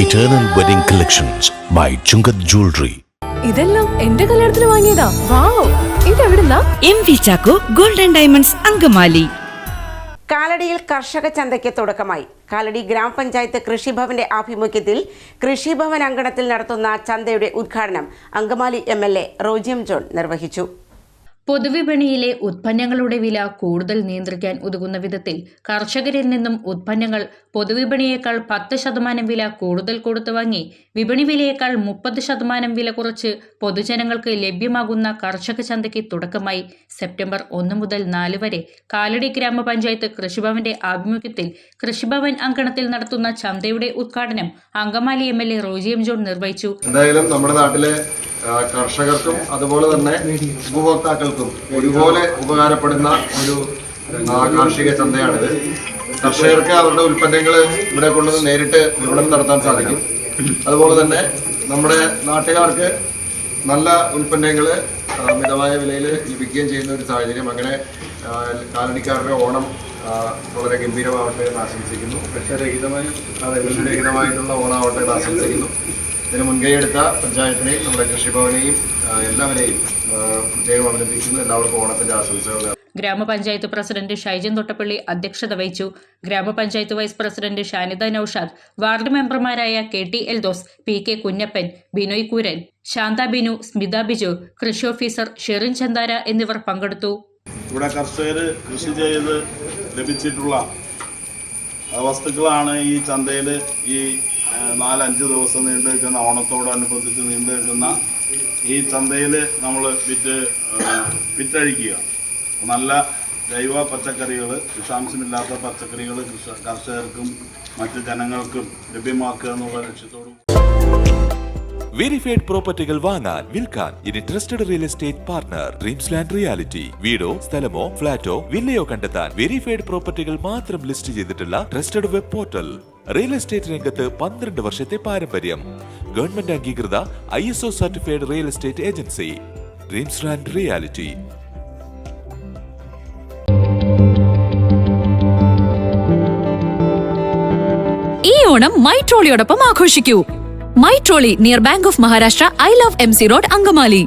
Eternal Wedding Collections by Chungat Jewelry. ഇതെല്ലാം എന്റെ കല്യാണത്തിന് വാങ്ങിയതാ. വാവ്, ഇതെവിടുന്നാ? MV Chacko Gold and Diamonds Angamaly. കാലടിയിൽ കർഷക ചന്തയ്ക്ക് തുടക്കമായി. കാലടി ഗ്രാമപഞ്ചായത്ത് കൃഷിഭവന്റെ ആഭിമുഖ്യത്തിൽ കൃഷിഭവൻ അങ്കണത്തിൽ നടത്തുന്ന ചന്തയുടെ ഉദ്ഘാടനം Angamaly MLA Roji M John നിർവഹിച്ചു. പൊതുവിപണിയിലെ ഉത്പന്നങ്ങളുടെ വില കൂടുതൽ നിയന്ത്രിക്കാൻ ഉതകുന്ന വിധത്തിൽ കർഷകരിൽ നിന്നും ഉത്പന്നങ്ങൾ പൊതുവിപണിയേക്കാൾ 10% വില കൂടുതൽ കൊടുത്തു വാങ്ങി വിപണി വിലയേക്കാൾ 30% വില കുറച്ച് പൊതുജനങ്ങൾക്ക് ലഭ്യമാകുന്ന കർഷക ചന്തയ്ക്ക് തുടക്കമായി. സെപ്റ്റംബർ 1 മുതൽ 4 വരെ കാലടി ഗ്രാമപഞ്ചായത്ത് കൃഷിഭവന്റെ ആഭിമുഖ്യത്തിൽ കൃഷിഭവൻ അങ്കണത്തിൽ നടത്തുന്ന ചന്തയുടെ ഉദ്ഘാടനം Angamaly MLA Roji M John നിർവഹിച്ചു. എന്തായാലും നമ്മുടെ നാട്ടിലെ കർഷകർക്കും അതുപോലെ തന്നെ ഉപഭോക്താക്കൾക്കും ഒരുപോലെ ഉപകാരപ്പെടുന്ന ഒരു കാർഷിക ചന്തയാണിത്. കർഷകർക്ക് അവരുടെ ഉൽപ്പന്നങ്ങൾ ഇവിടെ കൊണ്ടുവന്ന് നേരിട്ട് വിപണനം നടത്താൻ സാധിക്കും. അതുപോലെ തന്നെ നമ്മുടെ നാട്ടുകാർക്ക് നല്ല ഉൽപ്പന്നങ്ങൾ മിതമായ വിലയിൽ ലഭിക്കുകയും ചെയ്യുന്ന ഒരു സാഹചര്യം. അങ്ങനെ കാലടിക്കാരുടെ ഓണം വളരെ ഗംഭീരമാവട്ടെ എന്ന് ആശംസിക്കുന്നു. വിഷരഹിതമായിട്ടുള്ള ഓണമാവട്ടെ എന്ന് ആശംസിക്കുന്നു. ഇതിന് മുൻകൈയെടുത്ത പഞ്ചായത്തിനെയും നമ്മുടെ കൃഷിഭവനെയും എല്ലാവരെയും പ്രത്യേകം അഭിനന്ദിക്കുന്നു. എല്ലാവർക്കും ഓണത്തിന്റെ ആശംസകൾ. ഗ്രാമപഞ്ചായത്ത് പ്രസിഡന്റ് ഷൈജൻ തൊട്ടപ്പള്ളി അധ്യക്ഷത വഹിച്ചു. ഗ്രാമപഞ്ചായത്ത് vice president Shanida Naushad, ward മെമ്പർമാരായ KT എൽദോസ്, PK കുഞ്ഞപ്പൻ, ബിനോയ് കൂരൻ, ശാന്ത ബിനു, സ്മിത ബിജു, കൃഷി ഓഫീസർ ഷെറിൻ ചന്ദാര എന്നിവർ പങ്കെടുത്തു. ഇവിടെ കർഷകർ കൃഷി ചെയ്ത് ലഭിച്ചിട്ടുള്ള വസ്തുക്കളാണ് ഈ ചന്തയിൽ ഈ 4-5 ദിവസം നീണ്ടു നിൽക്കുന്ന ഓണത്തോടനുബന്ധിച്ച് നീണ്ടു നിൽക്കുന്ന ഈ ചന്തയിൽ നമ്മൾ വിറ്റഴിക്കുക. നല്ല ജൈവ പച്ചക്കറികൾ, വിഷാംശമില്ലാത്ത പച്ചക്കറികൾ കർഷകർക്കും മറ്റു ജനങ്ങൾക്കും ലഭ്യമാക്കുക എന്നുള്ള ലക്ഷ്യത്തോടും വെരിഫൈഡ് പ്രോപ്പർട്ടികൾ വാങ്ങാൻ വിൽക്കാൻ ഇനി trusted real estate partner dreams land reality. വീടോ സ്ഥലമോ ഫ്ളാറ്റോ വില്ലയോ കണ്ടെത്താൻ വെരിഫൈഡ് പ്രോപ്പർട്ടികൾ മാത്രം ലിസ്റ്റ് ചെയ്തിട്ടുള്ള trusted web portal. Real estate രംഗത്ത് 12 വർഷത്തെ പാരമ്പര്യം. ഗവൺമെന്റ് അംഗീകൃത ISO certified real estate agency dreams land reality. ഈ ഓണം മൈട്രോളിയോടൊപ്പം ആഘോഷിക്കൂ. Mytrolley near bank of Maharashtra, I Love MC Road, Angamaly.